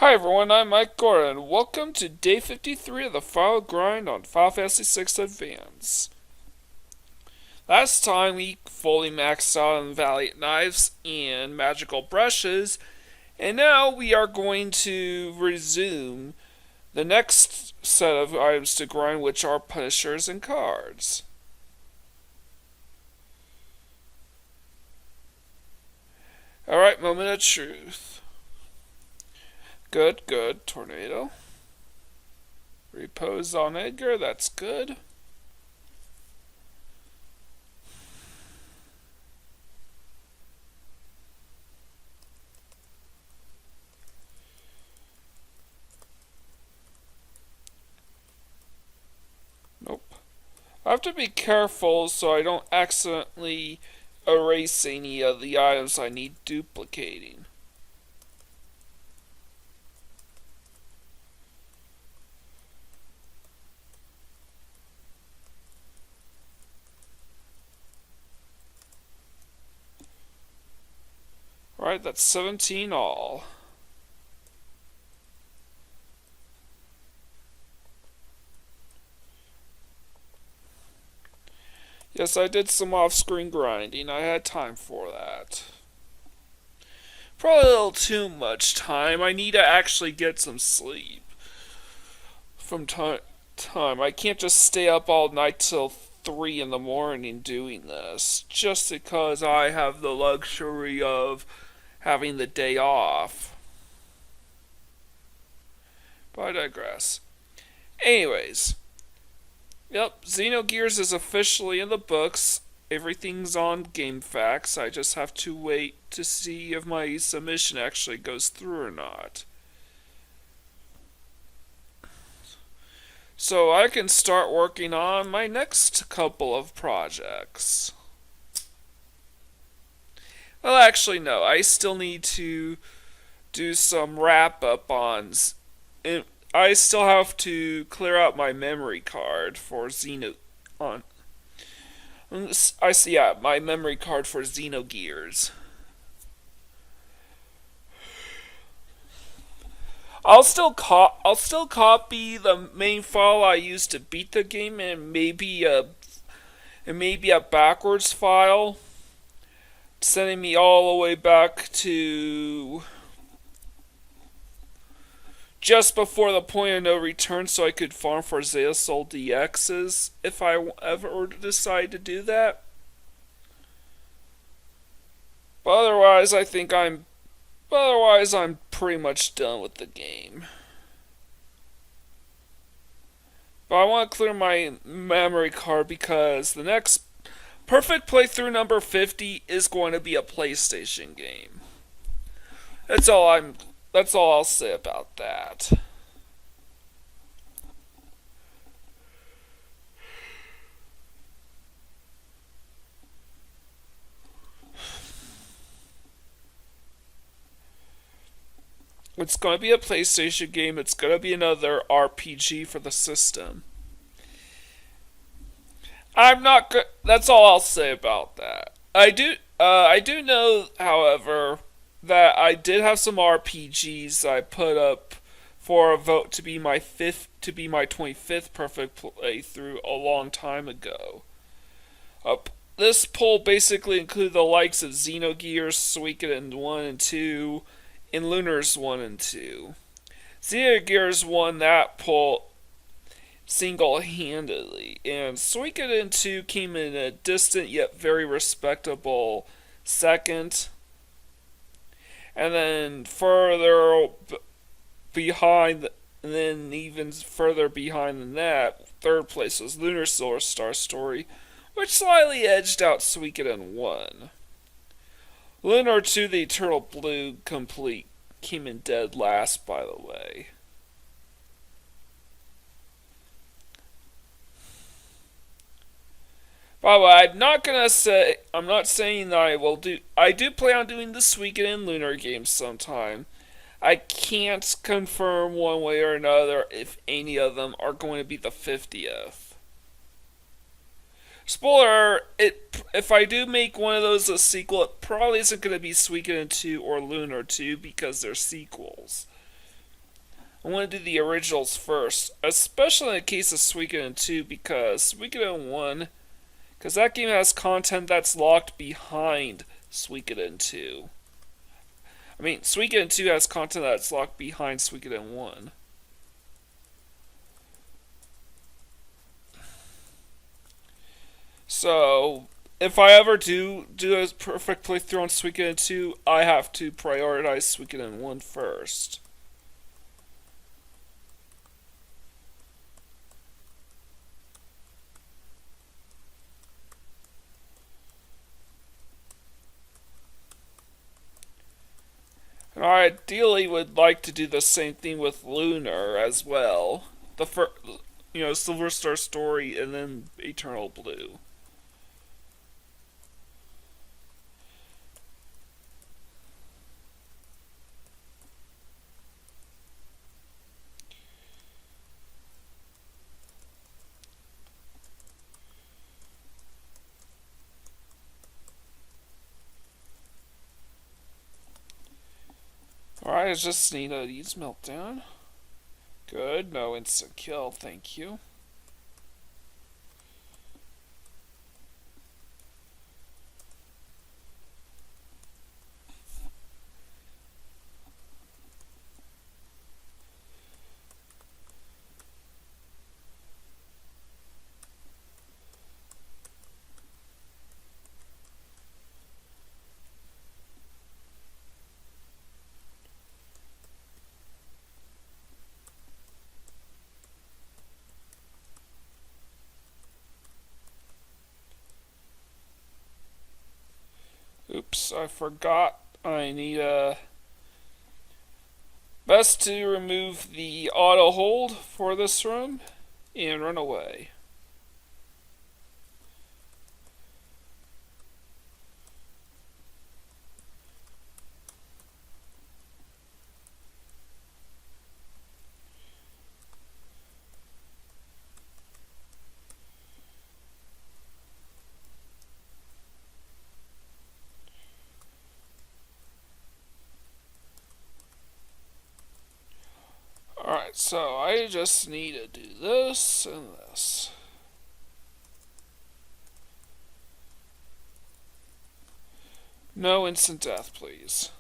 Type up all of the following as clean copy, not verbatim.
Hi everyone, I'm Mike Gordon. Welcome to day 53 of the Final Grind on Final Fantasy VI Advance. Last time we fully maxed out on Valiant Knives and Magical Brushes, and now we are going to resume the next set of items to grind, which are Punishers and Cards. Alright, moment of truth. Good, good. Tornado. Repose on Edgar, that's good. Nope. I have to be careful so I don't accidentally erase any of the items I need duplicating. Alright, that's 17 all. Yes, I did some off-screen grinding. I had time for that. Probably a little too much time. I need to actually get some sleep from time. I can't just stay up all night till 3 in the morning doing this just because I have the luxury of having the day off. But I digress. Anyways, yep, Xenogears is officially in the books. Everything's on GameFAQs. I just have to wait to see if my submission actually goes through or not. So I can start working on my next couple of projects. Well, actually, no. I still need to do some wrap up on. I still have to clear out my memory card for Xeno. On. I see. Yeah, my memory card for Xenogears. I'll still copy the main file I used to beat the game and maybe a backwards file, sending me all the way back to just before the point of no return so I could farm for Zeusol DXs if I ever decide to do that. But otherwise I'm pretty much done with the game. But I want to clear my memory card because the next perfect playthrough number 50 is going to be a PlayStation game. That's all I'll say about that. It's going to be a PlayStation game. It's going to be another RPG for the system. I'm not good. That's all I'll say about that. I do know, however, that I did have some RPGs I put up for a vote to be my 25th perfect playthrough a long time ago. Uh, this poll basically included the likes of Xenogears, Suikoden 1 and 2, and Lunars 1 and 2. Xenogears won that poll single-handedly, and Suikoden 2 came in a distant yet very respectable second. And then behind, and then even further behind than that, third place was Lunar Solar Star Story, which slightly edged out Suikoden 1. Lunar 2, The Eternal Blue Complete, came in dead last, by the way. By the way, I'm not saying that I do plan on doing the Suikoden Lunar games sometime. I can't confirm one way or another if any of them are going to be the 50th. Spoiler, if I do make one of those a sequel, it probably isn't going to be Suikoden 2 or Lunar 2 because they're sequels. I want to do the originals first, especially in the case of Suikoden 2, because Suikoden 1, because that game has content that's locked behind Suikoden 2. I mean, Suikoden 2 has content that's locked behind Suikoden 1. So, if I ever do a perfect playthrough on Suikoden 2, I have to prioritize Suikoden 1 first. And I ideally would like to do the same thing with Lunar as well. The first, Silver Star Story and then Eternal Blue. Alright, I just need a Ease Meltdown. Good, no instant kill, thank you. Oops, I forgot. I need a. Best to remove the auto hold for this room and run away. Alright, so I just need to do this and this. No instant death, please.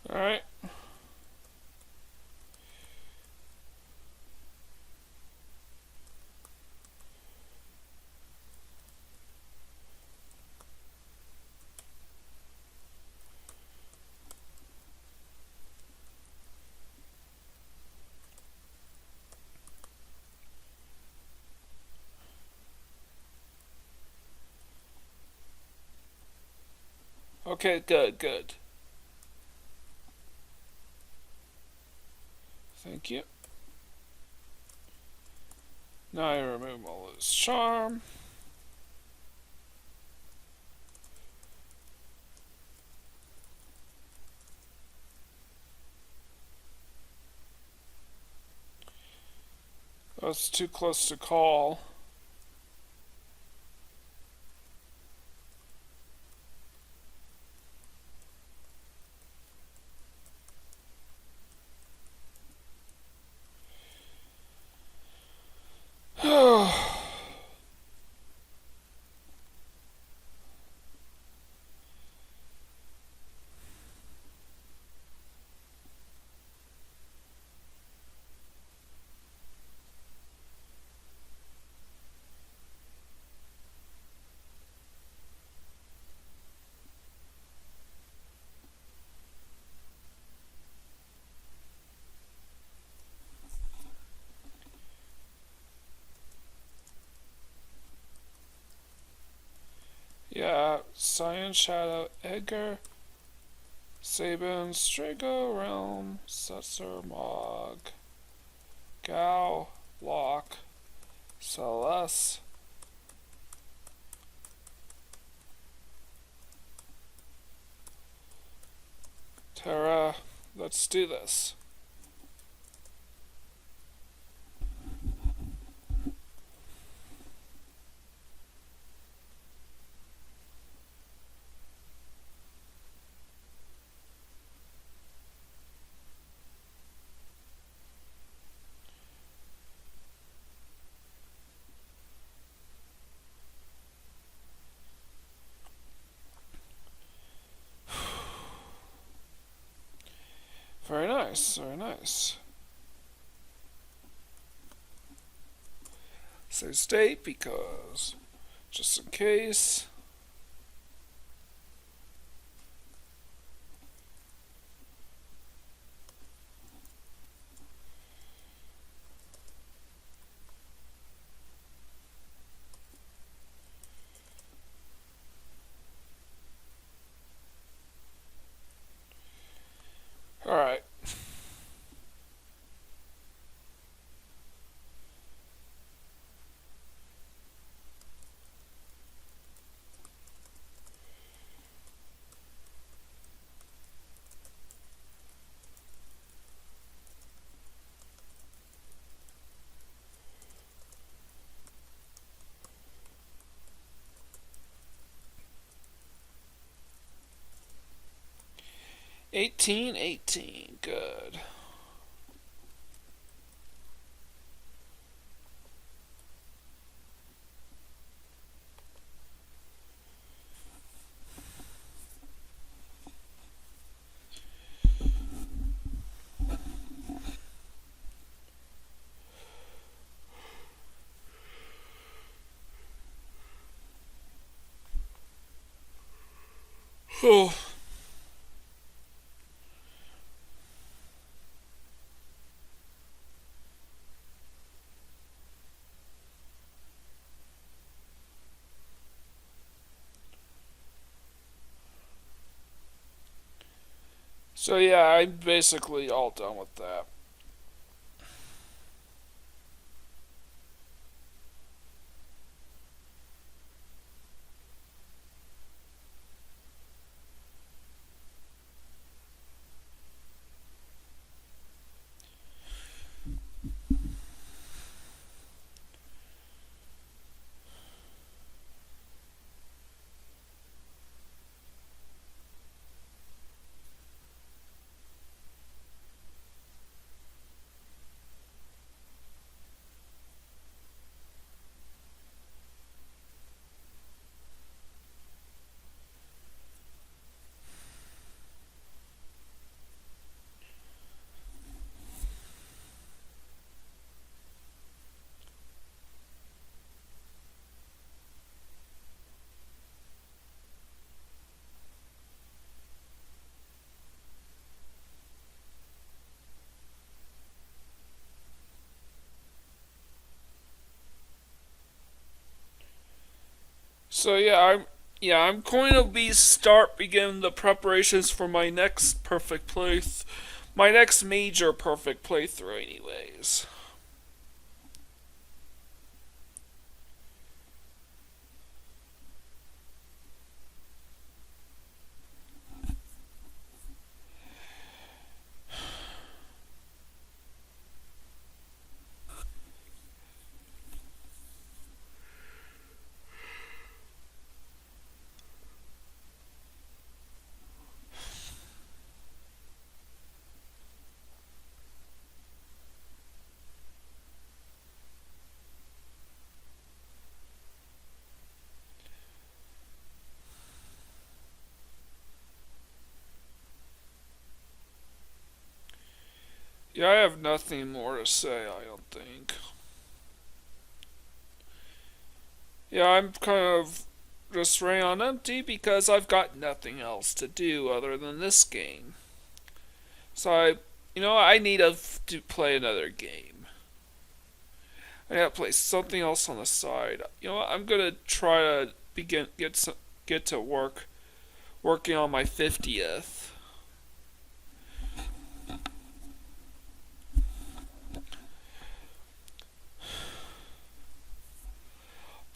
Alright. Okay, good, good. Thank you. Now I remove Malus Charm. That's too close to call. Yeah, Cyan Shadow, Edgar. Sabin, Strago, Realm, Setzer, Mog, Gao, Lock, Celeste, Terra. Let's do this. Very nice, very nice. Save state because just in case. Alright. $18.18. Good. Oh. So yeah, I'm basically all done with that. So I'm going to begin the preparations for my next my next major perfect playthrough anyways. Yeah, I have nothing more to say, I don't think. Yeah, I'm kind of just running on empty because I've got nothing else to do other than this game. So I need to play another game. I gotta play something else on the side. I'm gonna try to get to working on my 50th.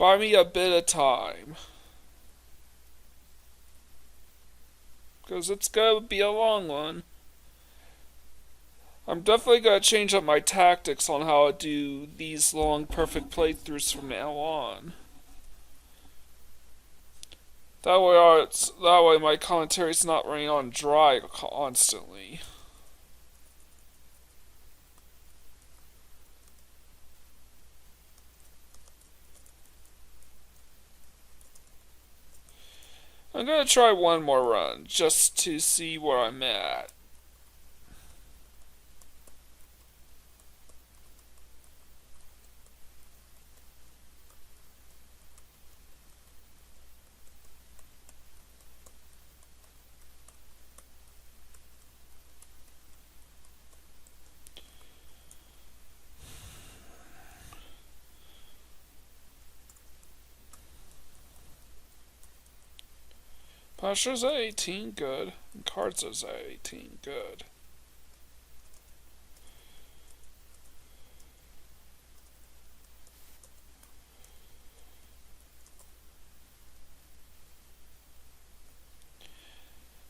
Buy me a bit of time. Because it's gonna be a long one. I'm definitely gonna change up my tactics on how to do these long perfect playthroughs from now on. That way my commentary's not running on dry constantly. I'm gonna try one more run just to see where I'm at. Pastures at 18, good. And cards is at 18, good.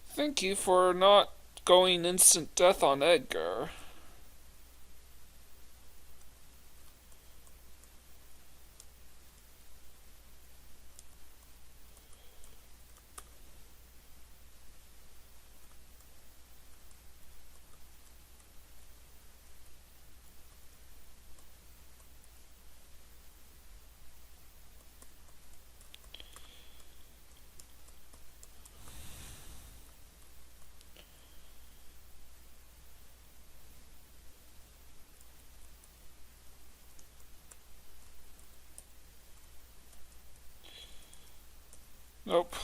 Thank you for not going instant death on Edgar. Nope.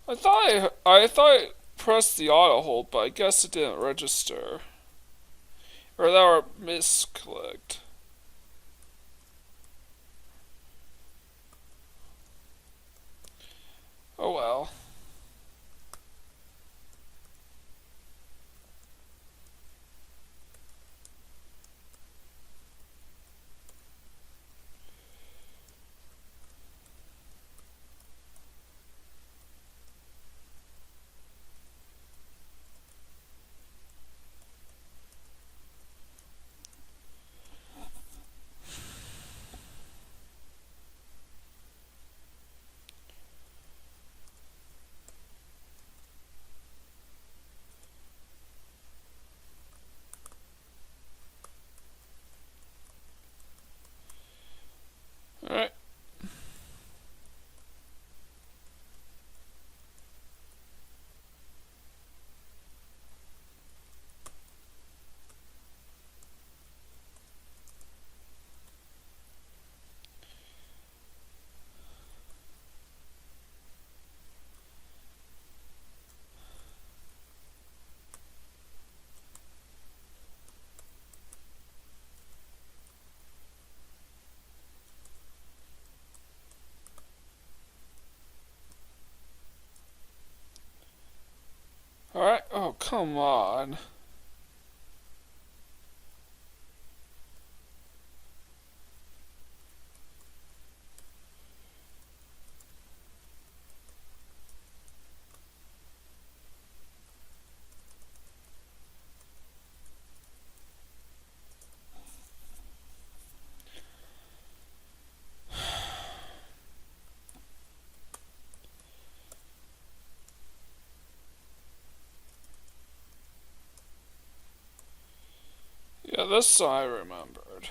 I thought I pressed the auto hold, but I guess it didn't register. Or that were misclicked. Oh well. Alright. Alright. Oh, come on. Yeah, this I remembered.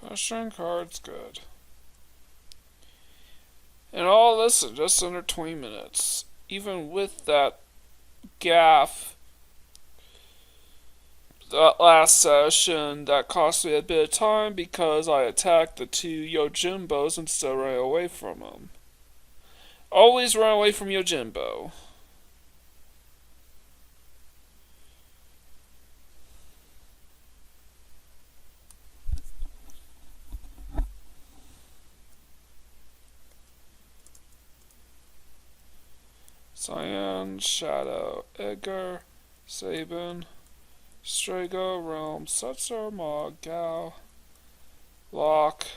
Posturing cards, good. And all this in just under 20 minutes. Even with that gaff that last session that cost me a bit of time because I attacked the two Yojimbos instead of running away from them. Always run away from Yojimbo. Cyan, Shadow, Edgar. Sabin, Strago, Realm, Setzer, Mog, Gal, Lock.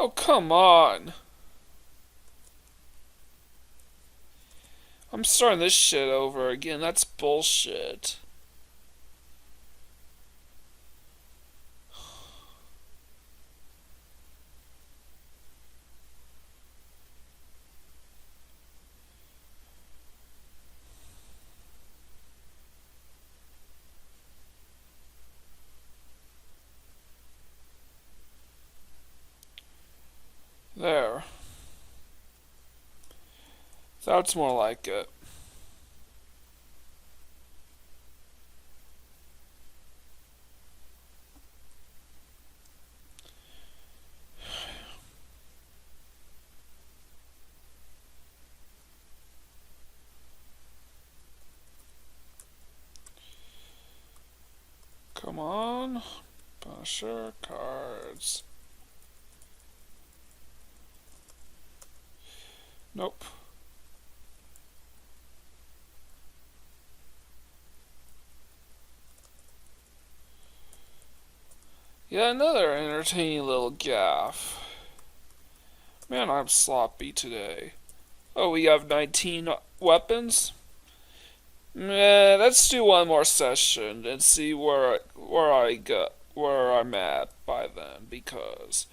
Oh, come on. I'm starting this shit over again. That's bullshit. There. That's more like it. Come on. Punisher cards. Nope. Yeah, another entertaining little gaff. Man, I'm sloppy today. Oh, we have 19 weapons? Let's do one more session and see where I'm at by then, because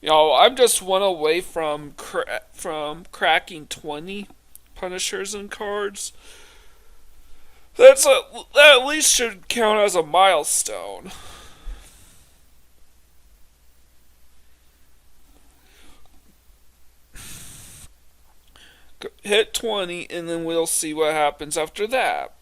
I'm just one away from cracking 20 Punishers and cards. That at least should count as a milestone. Hit 20 and then we'll see what happens after that.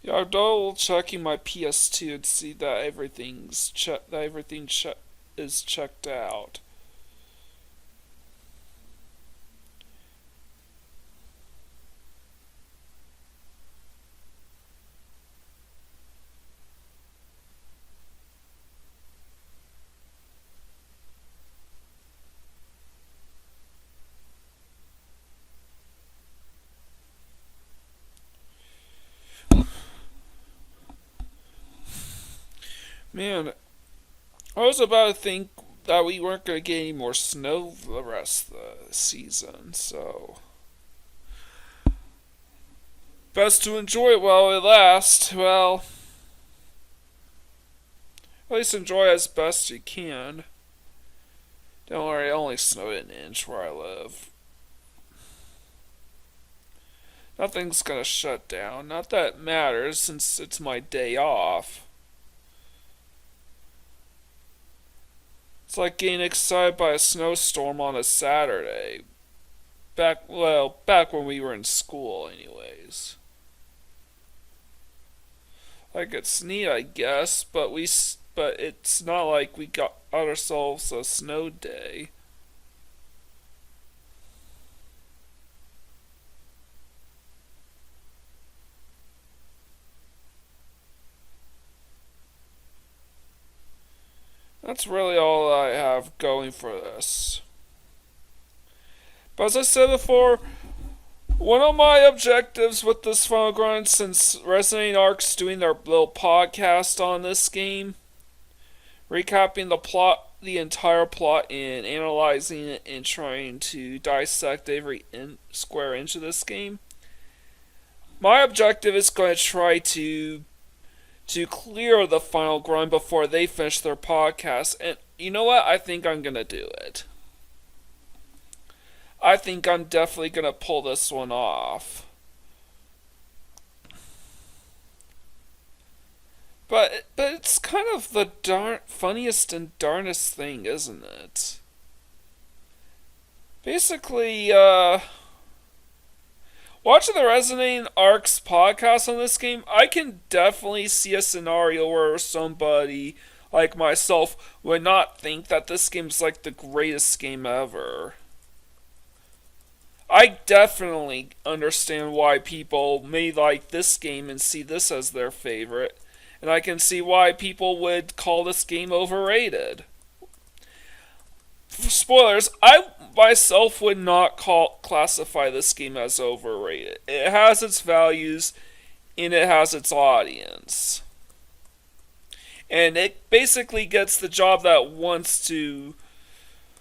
Yeah, I'm double checking my PS2 to see that everything is checked out. Man, I was about to think that we weren't going to get any more snow for the rest of the season, so best to enjoy it while it lasts. Well, at least enjoy as best you can. Don't worry, it only snowed an inch where I live. Nothing's gonna shut down. Not that it matters since it's my day off. It's like getting excited by a snowstorm on a Saturday. Back when we were in school, anyways. Like it's neat, I guess, but it's not like we got ourselves a snow day. That's really all I have going for this. But as I said before, One of my objectives with this Final Grind, since Resident Arc's doing their little podcast on this game, recapping the plot, the entire plot, and analyzing it and trying to dissect every square inch of this game. My objective is going to try to clear the Final Grind before they finish their podcast, and you know what? I think I'm gonna do it. I think I'm definitely gonna pull this one off. But it's kind of the funniest and darnest thing, isn't it? Basically, watching the Resident Arcs podcast on this game, I can definitely see a scenario where somebody like myself would not think that this game's like the greatest game ever. I definitely understand why people may like this game and see this as their favorite, and I can see why people would call this game overrated. Spoilers, I myself would not classify this game as overrated. It has its values and it has its audience. And it basically gets the job that it wants to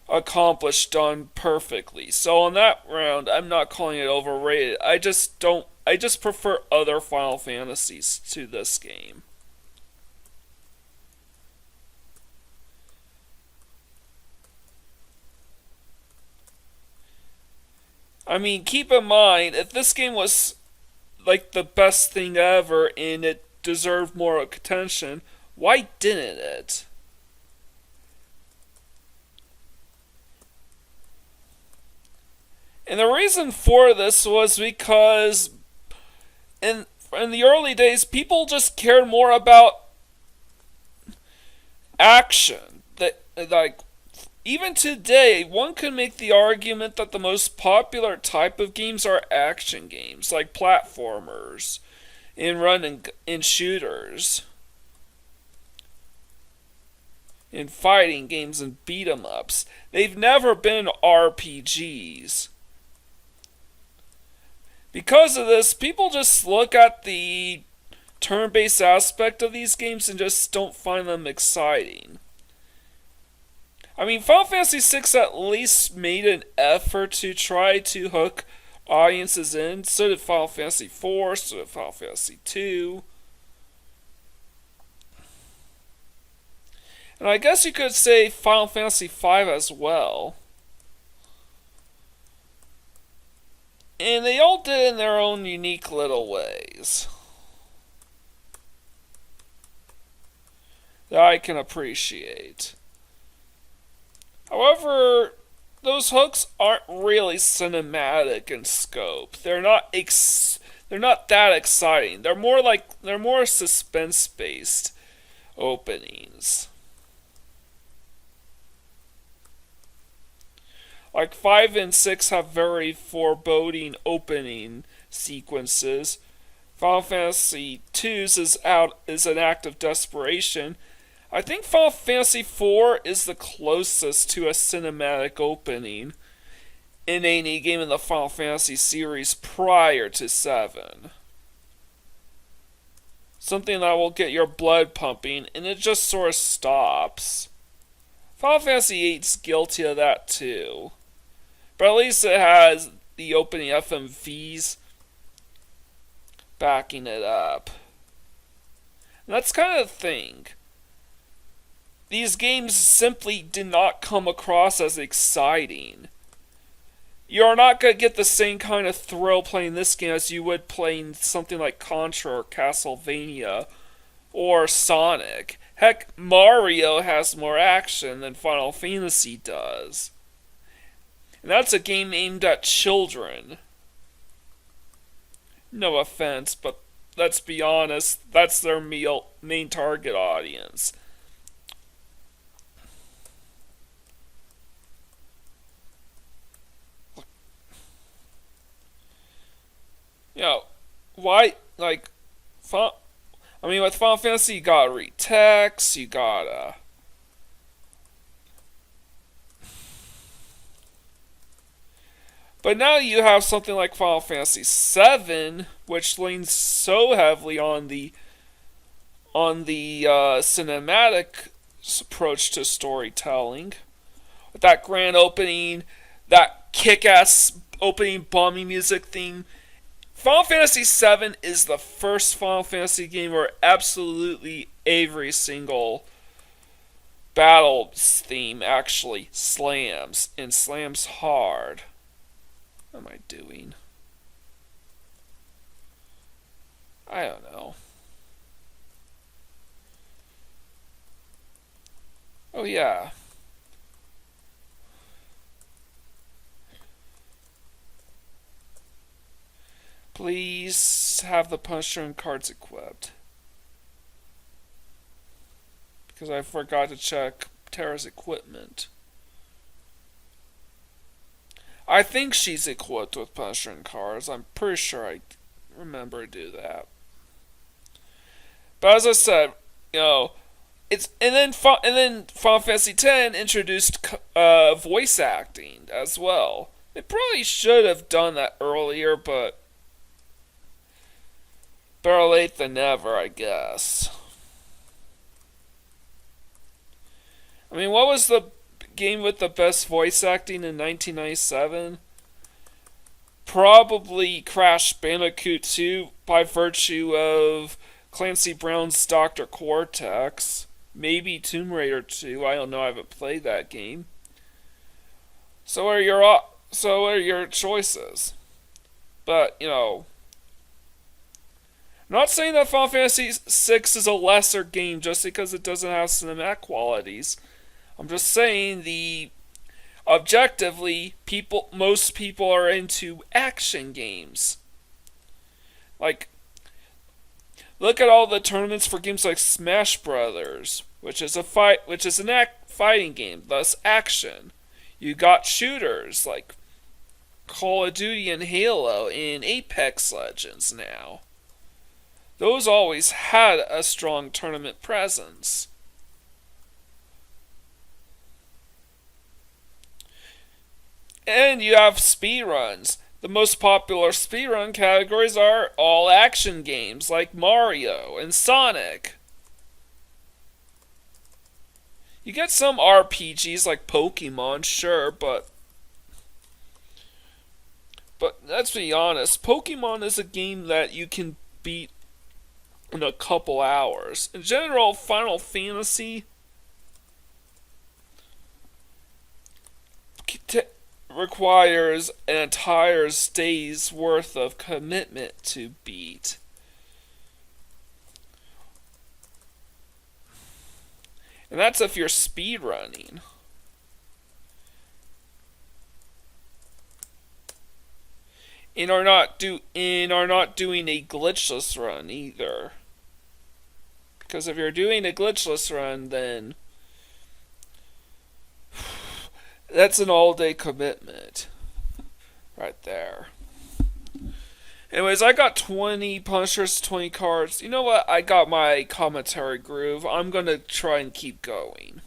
accomplish done perfectly. So on that round, I'm not calling it overrated. I just prefer other Final Fantasies to this game. I mean, keep in mind, if this game was like the best thing ever and it deserved more attention, why didn't it? And the reason for this was because in the early days, people just cared more about action. That like even today, one could make the argument that the most popular type of games are action games, like platformers, and and shooters, and fighting games and beat 'em ups. They've never been RPGs. Because of this, people just look at the turn-based aspect of these games and just don't find them exciting. I mean, Final Fantasy VI at least made an effort to try to hook audiences in. So did Final Fantasy IV, so did Final Fantasy II. And I guess you could say Final Fantasy V as well. And they all did it in their own unique little ways that I can appreciate. However, those hooks aren't really cinematic in scope. They're not that exciting. They're more suspense-based openings. Like 5 and 6 have very foreboding opening sequences. Final Fantasy II's is an act of desperation. I think Final Fantasy IV is the closest to a cinematic opening in any game in the Final Fantasy series prior to 7. Something that will get your blood pumping, and it just sort of stops. Final Fantasy VIII's guilty of that too. But at least it has the opening FMVs backing it up. And that's kind of the thing. These games simply did not come across as exciting. You're not going to get the same kind of thrill playing this game as you would playing something like Contra or Castlevania or Sonic. Heck, Mario has more action than Final Fantasy does. And that's a game aimed at children. No offense, but let's be honest, that's their main target audience. You know, why, like, with Final Fantasy, you gotta read text, you gotta But now you have something like Final Fantasy VII, which leans so heavily on the cinematic approach to storytelling. With that grand opening, that kick-ass opening bombing music theme. Final Fantasy VII is the first Final Fantasy game where absolutely every single battle theme actually slams, and slams hard. What am I doing? I don't know. Oh yeah. Please have the Punisher and cards equipped. Because I forgot to check Terra's equipment. I think she's equipped with Punisher and cards. I'm pretty sure I remember to do that. But as I said, you know, and then Final Fantasy X introduced voice acting as well. They probably should have done that earlier, but better late than never, I guess. I mean, what was the game with the best voice acting in 1997? Probably Crash Bandicoot 2 by virtue of Clancy Brown's Dr. Cortex. Maybe Tomb Raider 2. I don't know. I haven't played that game. So what are your choices? But I'm not saying that Final Fantasy VI is a lesser game just because it doesn't have cinematic qualities. I'm just saying objectively, most people are into action games. Like, look at all the tournaments for games like Smash Brothers, which is an fighting game, thus action. You got shooters like Call of Duty and Halo and Apex Legends now. Those always had a strong tournament presence. And you have speedruns. The most popular speedrun categories are all action games like Mario and Sonic. You get some RPGs like Pokemon, sure, but let's be honest, Pokemon is a game that you can beat in a couple hours. In general, Final Fantasy requires an entire day's worth of commitment to beat. And that's if you're speedrunning. And are not doing a glitchless run either. Because if you're doing a glitchless run, then that's an all-day commitment right there. Anyways, I got 20 Punishers, 20 cards. You know what? I got my commentary groove. I'm going to try and keep going.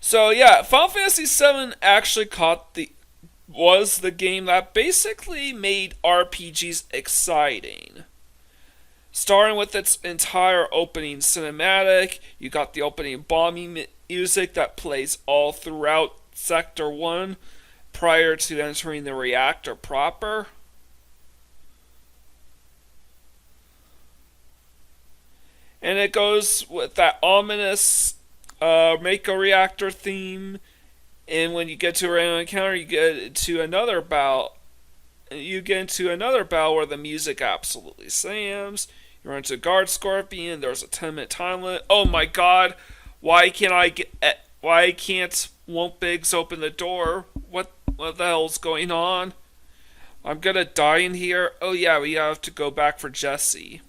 So yeah, Final Fantasy VII actually was the game that basically made RPGs exciting. Starting with its entire opening cinematic, you got the opening bombing music that plays all throughout Sector 1 prior to entering the reactor proper. And it goes with that ominous Mako reactor theme. And when you get to a random encounter, you get into another battle. Where the music absolutely slams. You run into Guard Scorpion. There's a 10-minute time limit. Oh my god! Why won't Biggs open the door? What the hell's going on? I'm gonna die in here. Oh yeah, we have to go back for Jesse.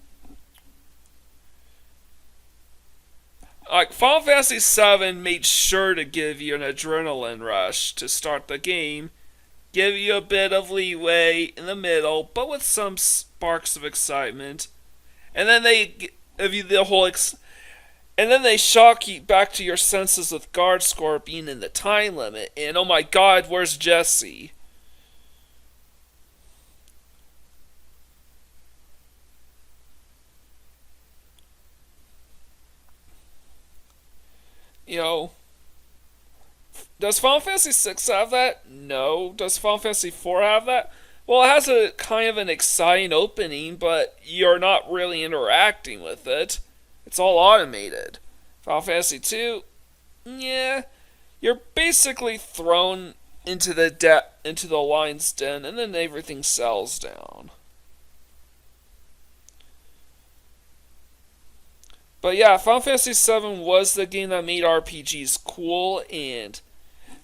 Like, Final Fantasy VII made sure to give you an adrenaline rush to start the game, give you a bit of leeway in the middle, but with some sparks of excitement, and then they give you the whole And then they shock you back to your senses with guard score being in the time limit. And oh my god, where's Jesse? You know, does Final Fantasy 6 have that? No. Does Final Fantasy 4 have that? Well, it has a kind of an exciting opening, but you're not really interacting with it. It's all automated. Final Fantasy 2, yeah, you're basically thrown into the lion's den, and then everything settles down. But yeah, Final Fantasy 7 was the game that made RPGs cool, and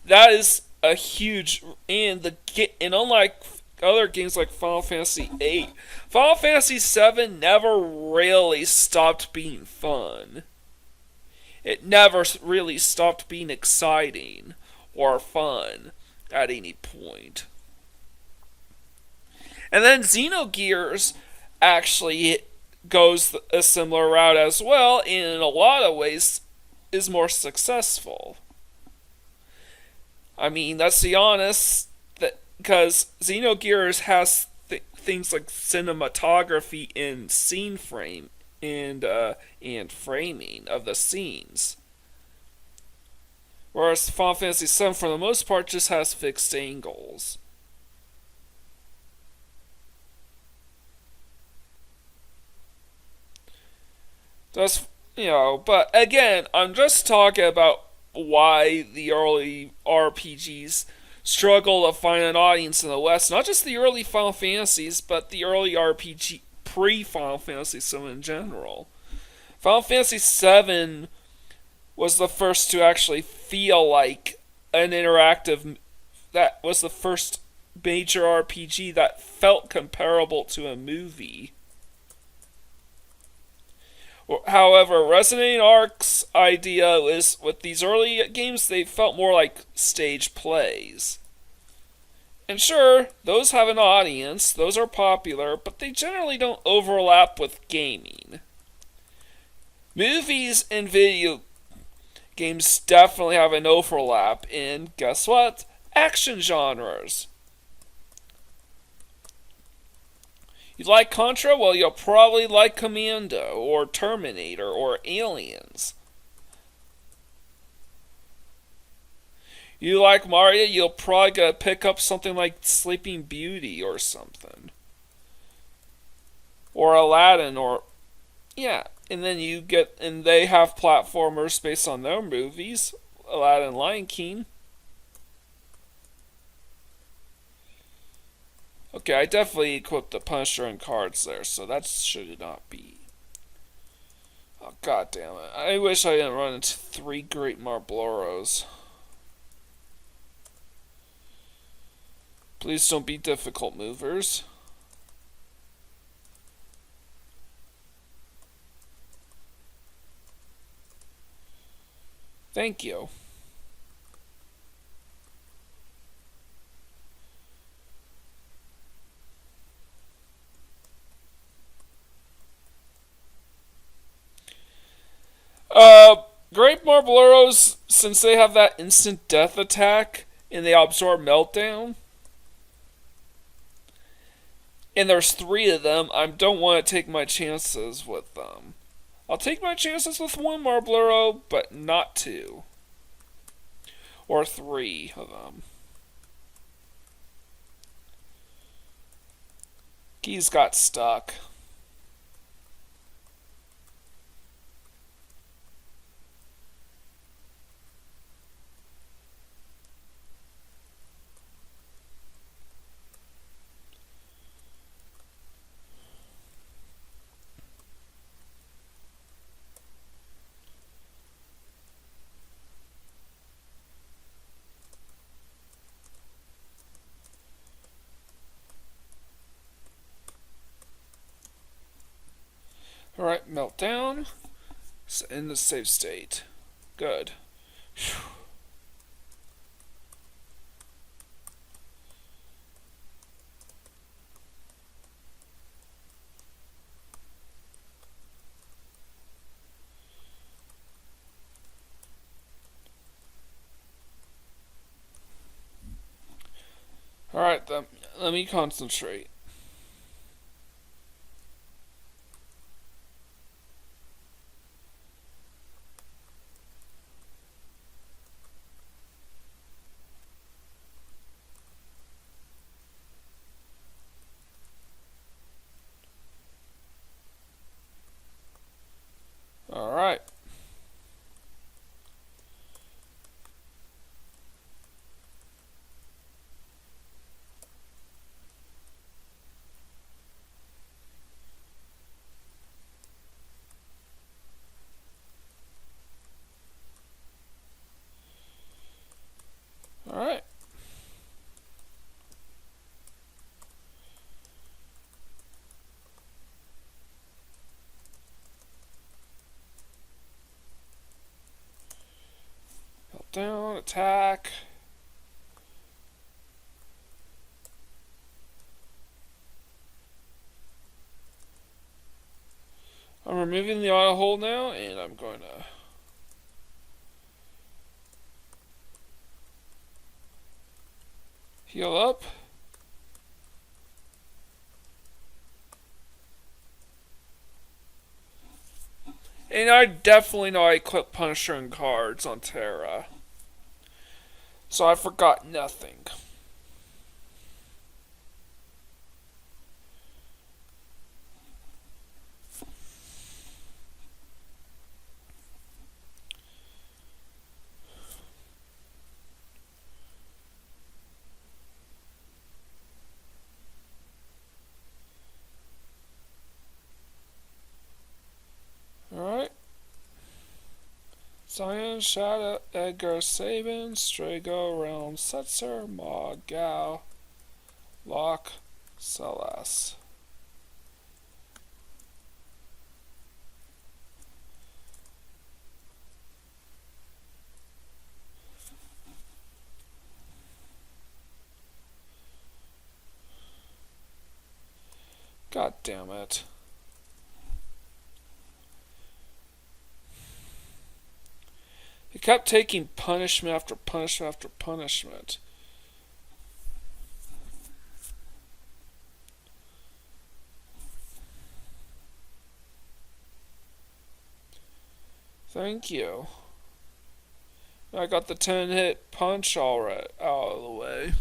that is a huge and unlike other games like Final Fantasy 8, Final Fantasy 7 never really stopped being fun. It never really stopped being exciting or fun at any point. And then Xenogears actually goes a similar route as well, and in a lot of ways is more successful. I mean, let's be honest, that because Xenogears has things like cinematography and scene frame and framing of the scenes, whereas Final Fantasy VII, for the most part, just has fixed angles. Just but again, I'm just talking about why the early RPGs struggle to find an audience in the West. Not just the early Final Fantasies, but the early RPG pre Final Fantasy VII in general. Final Fantasy VII was the first to actually feel like an interactive. That was the first major RPG that felt comparable to a movie. However, Resonating Arc's idea is with these early games, they felt more like stage plays. And sure, those have an audience, those are popular, but they generally don't overlap with gaming. Movies and video games definitely have an overlap in, guess what? Action genres. You like Contra? Well, you'll probably like Commando, or Terminator, or Aliens. You like Mario? You'll probably gotta pick up something like Sleeping Beauty or something. Or Aladdin, or. Yeah. And then and they have platformers based on their movies. Aladdin, Lion King. Okay, I definitely equipped the Punisher and cards there, so that should not be. Oh, god damn it. I wish I didn't run into 3 Great Marbloros. Please don't be difficult movers. Thank you. Great Marbleros, since they have that instant death attack and they absorb meltdown, and there's 3 of them, I don't want to take my chances with them. I'll take my chances with 1 Marblero, but not 2. Or 3 of them. Keys got stuck. Alright, meltdown. In the safe state. Good. Whew. Alright, then. Let me concentrate. Alright. Alright. Down, attack. I'm removing the auto hold now, and I'm going to heal up. And I definitely know I equipped Punisher and cards on Terra. So I forgot nothing. Alright. Zion, Shadow, Edgar, Sabin, Strago, Realm, Setzer, Maw, Gao, Locke, Celas. God damn it. He kept taking punishment after punishment after punishment. Thank you. I got the 10-hit punch already out of the way.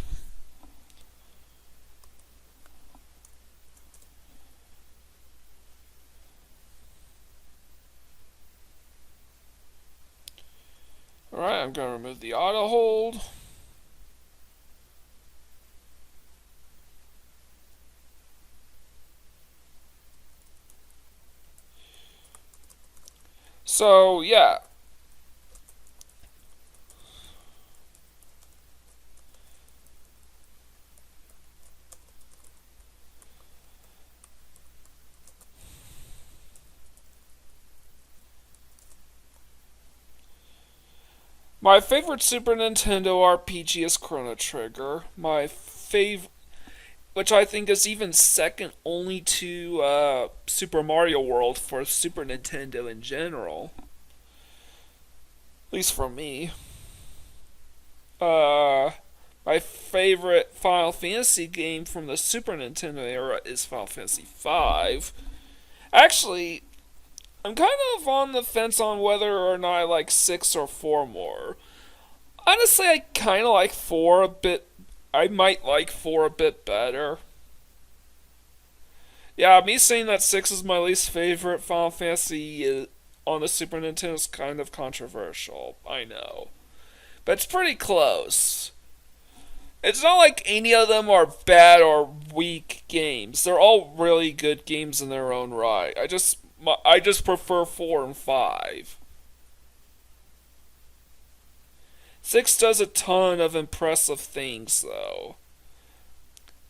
Alright, I'm going to remove the auto hold. So, yeah. My favorite Super Nintendo RPG is Chrono Trigger. My favorite, which I think is even second only to Super Mario World for Super Nintendo in general. At least for me. Uh, my favorite Final Fantasy game from the Super Nintendo era is Final Fantasy V. Actually, I'm kind of on the fence on whether or not I like 6 or 4 more. Honestly, I kind of like 4 a bit. I might like 4 a bit better. Yeah, me saying that 6 is my least favorite Final Fantasy on the Super Nintendo is kind of controversial. I know. But it's pretty close. It's not like any of them are bad or weak games. They're all really good games in their own right. I just prefer 4 and 5. 6 does a ton of impressive things though.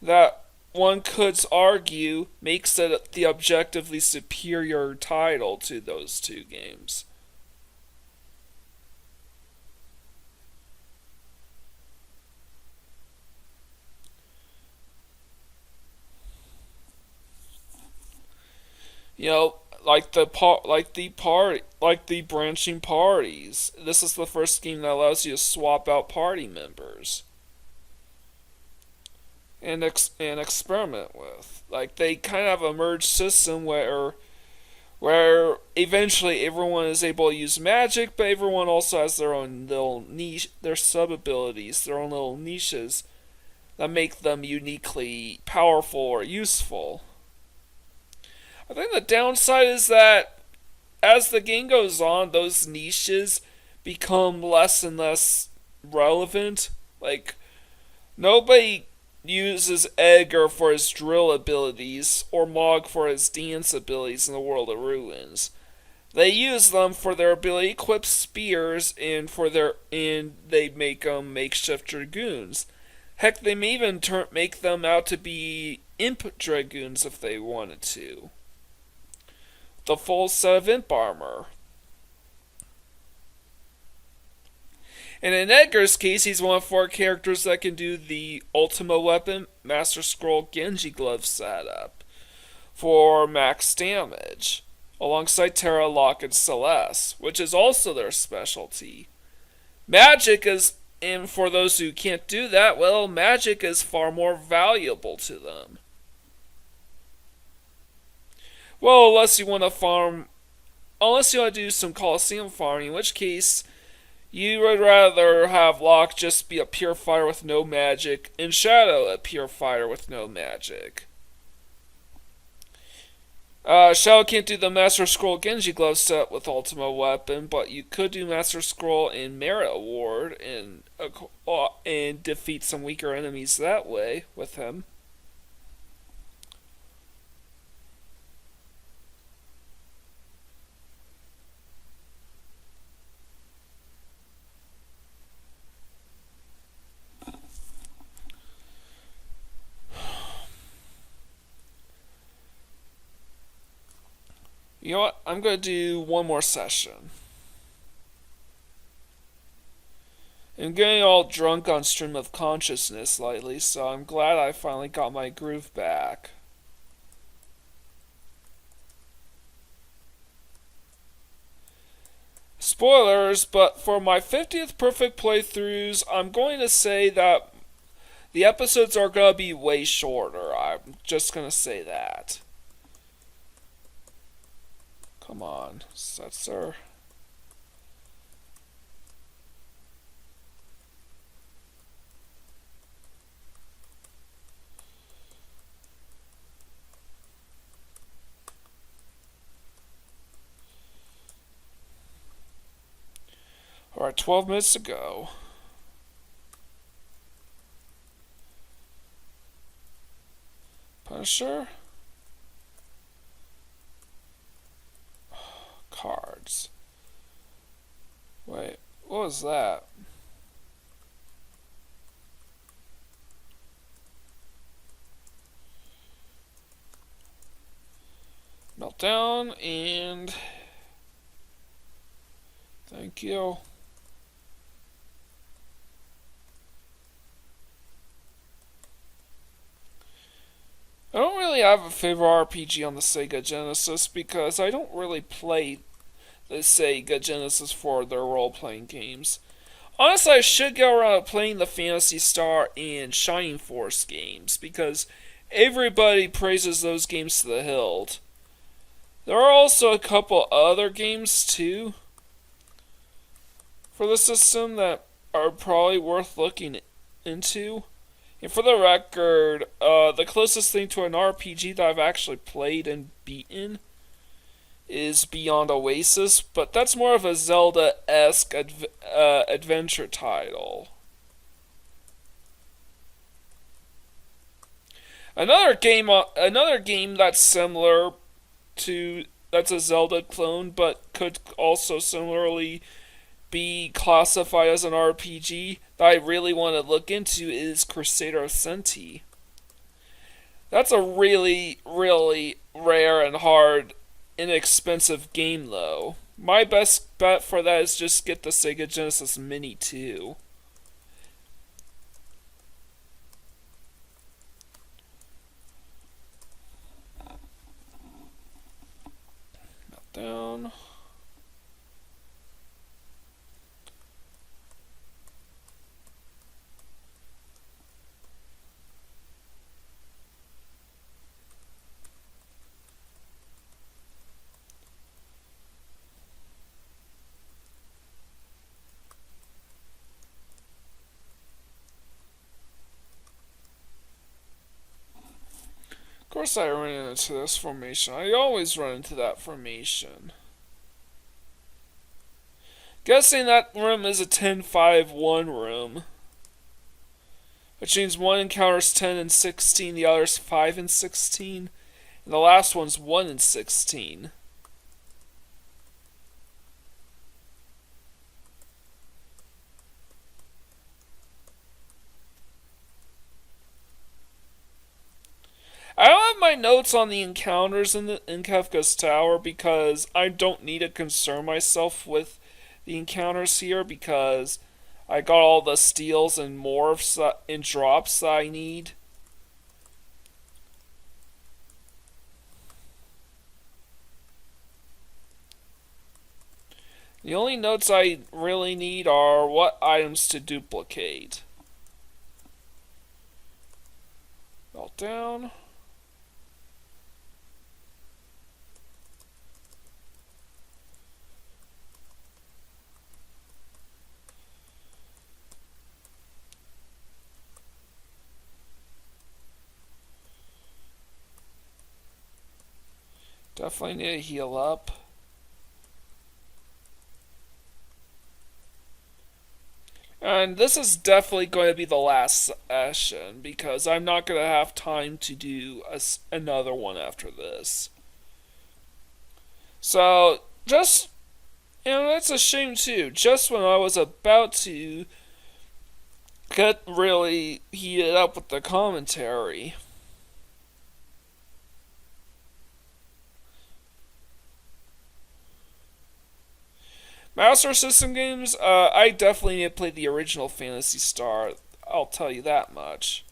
That one could argue makes it the objectively superior title to those two games. You know, like the branching parties. This is the first game that allows you to swap out party members. and experiment with. Like they kind of have a merged system where eventually everyone is able to use magic, but everyone also has their own little niche, their sub abilities, their own little niches that make them uniquely powerful or useful. I think the downside is that as the game goes on, those niches become less and less relevant. Like, nobody uses Edgar for his drill abilities or Mog for his dance abilities in the World of Ruins. They use them for their ability to equip spears and they make them makeshift dragoons. Heck, they may even make them out to be imp dragoons if they wanted to. The full set of imp armor. And in Edgar's case, he's one of 4 characters that can do the Ultima Weapon Master Scroll Genji Glove setup for max damage, alongside Terra, Locke, and Celeste, which is also their specialty. Magic is, and for those who can't do that, well, magic is far more valuable to them. Well, unless you want to do some Colosseum farming, in which case you would rather have Locke just be a pure fighter with no magic, and Shadow a pure fighter with no magic. Shadow can't do the Master Scroll Genji Glove set with Ultima Weapon, but you could do Master Scroll in Merit Award and defeat some weaker enemies that way with him. You know what? I'm going to do one more session. I'm getting all drunk on stream of consciousness lately, so I'm glad I finally got my groove back. Spoilers, but for my 50th perfect playthroughs, I'm going to say that the episodes are going to be way shorter. I'm just going to say that. Come on, Setzer. Alright, 12 minutes to go. Punisher? Cards. Wait, what was that? Meltdown and thank you. I don't really have a favorite RPG on the Sega Genesis because I don't really play the Sega Genesis for their role-playing games. Honestly, I should get around to playing the Phantasy Star and Shining Force games because everybody praises those games to the hilt. There are also a couple other games too for the system that are probably worth looking into. And for the record, the closest thing to an RPG that I've actually played and beaten is Beyond Oasis, but that's more of a Zelda-esque adventure title. Another game that's similar to that's a Zelda clone, but could also similarly be classified as an RPG that I really want to look into is Crusader Ascenti. That's a really, really rare and hard, inexpensive game though. My best bet for that is just get the Sega Genesis Mini 2. Meltdown. course I ran into this formation. I always run into that formation. Guessing that room is a 10-5-1 room. Which means one encounters 10 and 16, the other's 5 and 16, and the last one's 1 and 16. I don't have my notes on the encounters in Kefka's Tower because I don't need to concern myself with the encounters here because I got all the steals and morphs and drops that I need. The only notes I really need are what items to duplicate. Meltdown. Definitely need to heal up. And this is definitely going to be the last session because I'm not going to have time to do another one after this. So, just, that's a shame too. Just when I was about to get really heated up with the commentary, Master System games, I definitely need to play the original Phantasy Star. I'll tell you that much.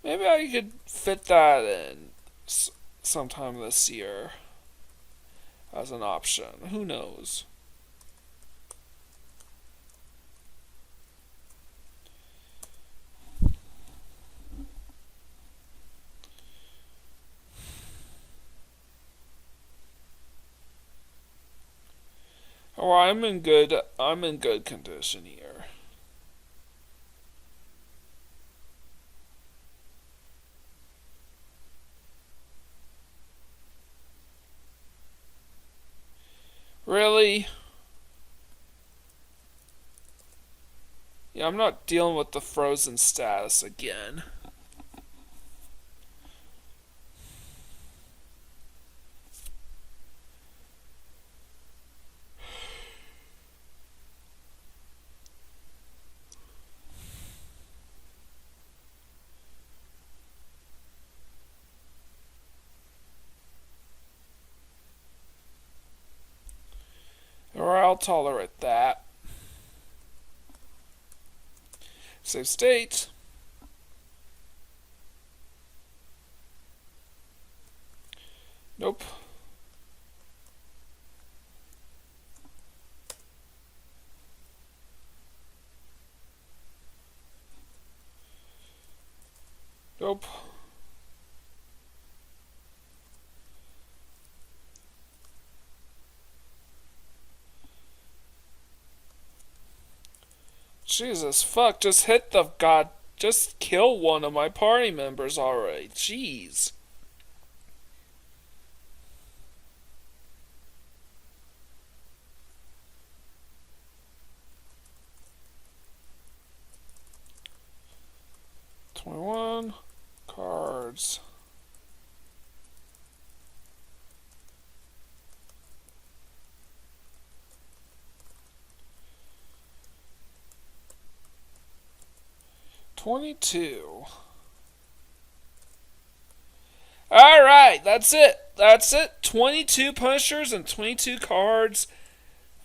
Maybe I could fit that in sometime this year as an option. Who knows? Oh, I'm in good condition here. Really? Yeah, I'm not dealing with the frozen status again. Or I'll tolerate that. Save state. Nope. Nope. Jesus, fuck, just hit the god. Just kill one of my party members already. Jeez. $21 cards. $22. Alright, that's it. That's it. 22 punishers and 22 cards.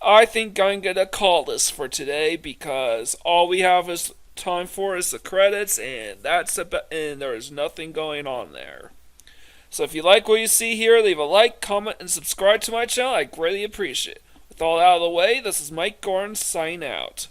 I think I'm gonna call this for today because all we have is time for is the credits, and and there is nothing going on there. So if you like what you see here, leave a like, comment, and subscribe to my channel. I greatly appreciate it. With all out of the way, this is Mike Gordon signing out.